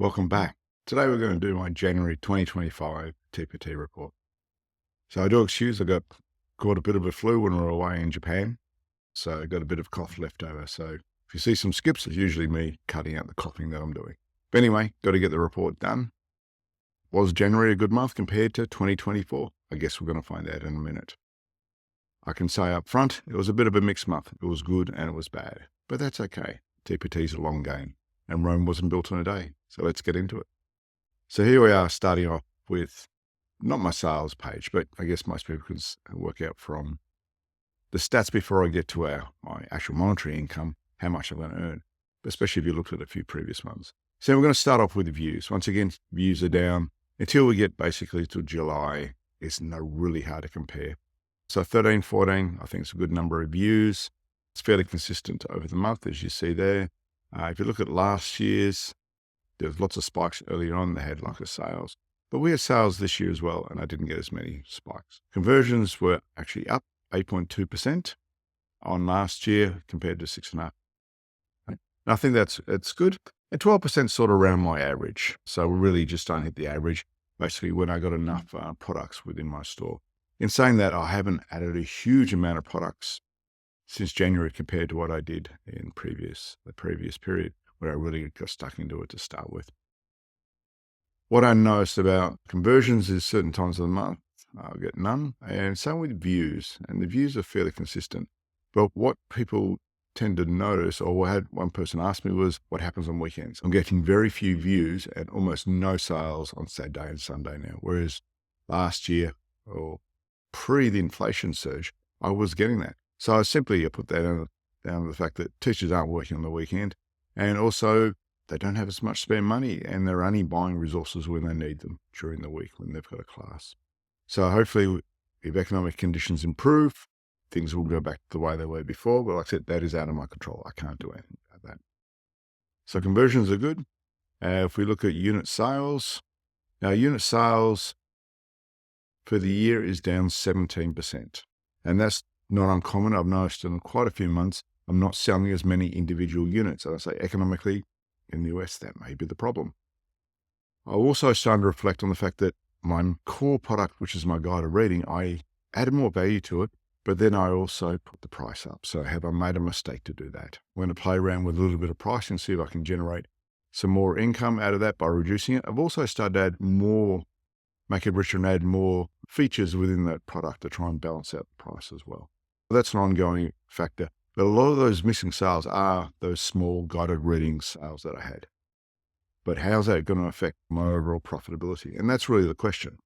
Welcome back. Today we're going to do my January 2025 TPT report. So I do excuse, caught a bit of a flu when we were away in Japan. So I got a bit of cough left over. So if you see some skips, it's usually me cutting out the coughing that I'm doing. But anyway, got to get the report done. Was January a good month compared to 2024? I guess we're going to find out in a minute. I can say up front, it was a bit of a mixed month. It was good and it was bad, but that's okay. TPT is a long game and Rome wasn't built in a day. So let's get into it. So here we are starting off with not my sales page, but I guess most people can work out from the stats before I get to my actual monetary income, how much I'm going to earn, especially if you looked at a few previous ones. So we're going to start off with the views. Once again, views are down until we get basically to July. It's really hard to compare. So 13, 14, I think it's a good number of views. It's fairly consistent over the month, as you see there. If you look at last year's, there was lots of spikes earlier on. They had lots of sales. But we had sales this year as well, and I didn't get as many spikes. Conversions were actually up 8.2% on last year compared to 6.5%. And I think it's good. And 12% sort of around my average. So we really just don't hit the average, basically when I got enough products within my store. In saying that, I haven't added a huge amount of products since January compared to what I did in the previous period, where I really got stuck into it to start with. What I noticed about conversions is certain times of the month, I'll get none, and same with views, and the views are fairly consistent. But what people tend to notice, or I had one person ask me, was what happens on weekends. I'm getting very few views and almost no sales on Saturday and Sunday now, whereas last year, or pre the inflation surge, I was getting that. So I simply put that down to the fact that teachers aren't working on the weekend, and also they don't have as much spare money, and they're only buying resources when they need them during the week when they've got a class. So hopefully, if economic conditions improve, things will go back to the way they were before. But like I said, that is out of my control. I can't do anything about that. So conversions are good. If we look at unit sales, now unit sales for the year is down 17%. And that's not uncommon. I've noticed in quite a few months, I'm not selling as many individual units. And I say economically, in the US, that may be the problem. I also started to reflect on the fact that my core product, which is my guided reading, I added more value to it, but then I also put the price up. So have I made a mistake to do that? I'm going to play around with a little bit of pricing and see if I can generate some more income out of that by reducing it. I've also started to add more, make it richer and add more features within that product to try and balance out the price as well. That's an ongoing factor. But a lot of those missing sales are those small guided reading sales that I had. But how's that going to affect my overall profitability? And that's really the question.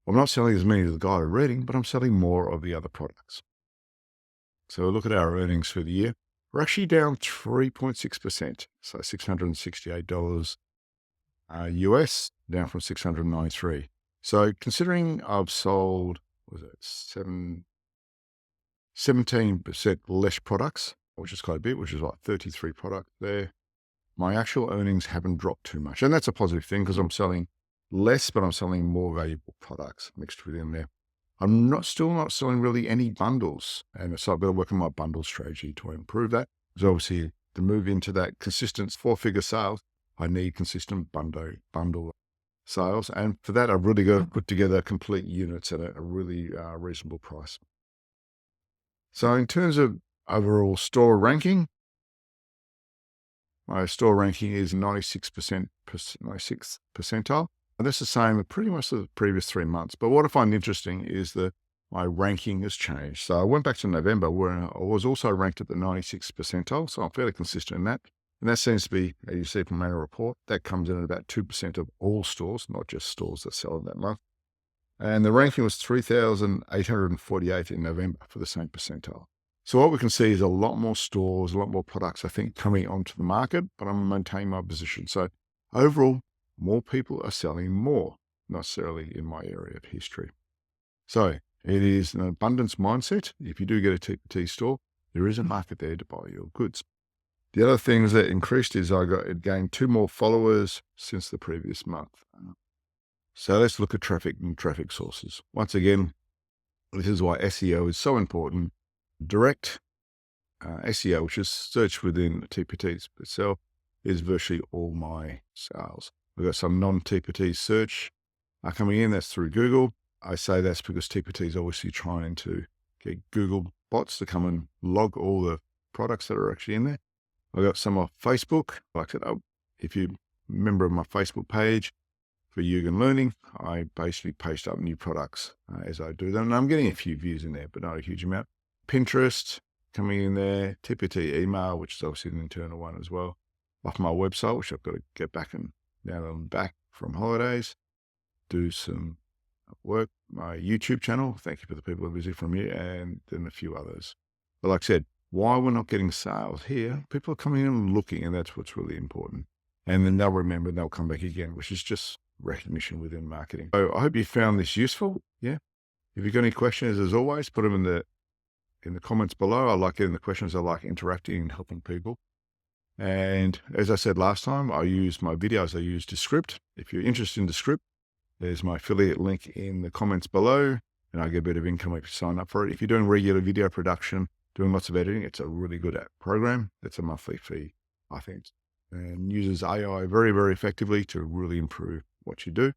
I'm not selling as many of the guided reading, but I'm selling more of the other products. So look at our earnings for the year. We're actually down 3.6%. So $668 US, down from 693. So considering I've sold, 17% less products, which is quite a bit, which is like 33 products there. My actual earnings haven't dropped too much. And that's a positive thing because I'm selling less, but I'm selling more valuable products mixed within there. I'm still not selling really any bundles. And so I've got to work on my bundle strategy to improve that. Because obviously to move into that consistent 4-figure sales, I need consistent bundle sales. And for that, I've really got to put together complete units at a really reasonable price. So in terms of overall store ranking, my store ranking is 96th percentile. And that's the same with pretty much the previous 3 months. But what I find interesting is that my ranking has changed. So I went back to November where I was also ranked at the 96th percentile. So I'm fairly consistent in that. And that seems to be, as you see from my report, that comes in at about 2% of all stores, not just stores that sell in that month. And the ranking was 3,848 in November for the same percentile. So what we can see is a lot more stores, a lot more products, I think, coming onto the market, but I'm maintaining my position. So overall, more people are selling more, not necessarily in my area of history. So it is an abundance mindset. If you do get a TPT store, there is a market there to buy your goods. The other things that increased is it gained 2 more followers since the previous month. So let's look at traffic and traffic sources. Once again, this is why SEO is so important. Direct SEO, which is search within TPTs itself, is virtually all my sales. We've got some non-TPT search coming in. That's through Google. I say that's because TPT is obviously trying to get Google bots to come and log all the products that are actually in there. I've got some off Facebook. Like I said, if you're a member of my Facebook page for Yugen Learning, I basically post up new products as I do them. And I'm getting a few views in there, but not a huge amount. Pinterest coming in there, TPT email, which is obviously an internal one as well. Off my website, which I've got to get back and now I'm back from holidays, do some work, my YouTube channel. Thank you for the people who visit from you, and then a few others. But like I said, why we're not getting sales here, people are coming in and looking, and that's what's really important. And then they'll remember and they'll come back again, which is just recognition within marketing. So I hope you found this useful. Yeah. If you've got any questions, as always, put them in the comments below. I like getting the questions. I like interacting and helping people. And as I said last time, I use my videos, I use Descript. If you're interested in Descript, there's my affiliate link in the comments below, and I get a bit of income if you sign up for it. If you're doing regular video production, doing lots of editing, it's a really good program. It's a monthly fee, I think, and uses AI very, very effectively to really improve what you do.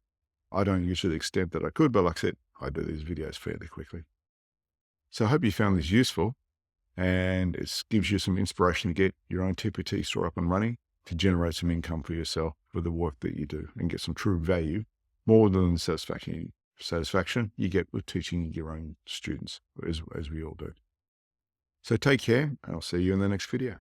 I don't use it to the extent that I could, but like I said, I do these videos fairly quickly. So I hope you found this useful, and it gives you some inspiration to get your own TPT store up and running to generate some income for yourself for the work that you do and get some true value, more than the satisfaction you get with teaching your own students, as we all do. So take care, and I'll see you in the next video.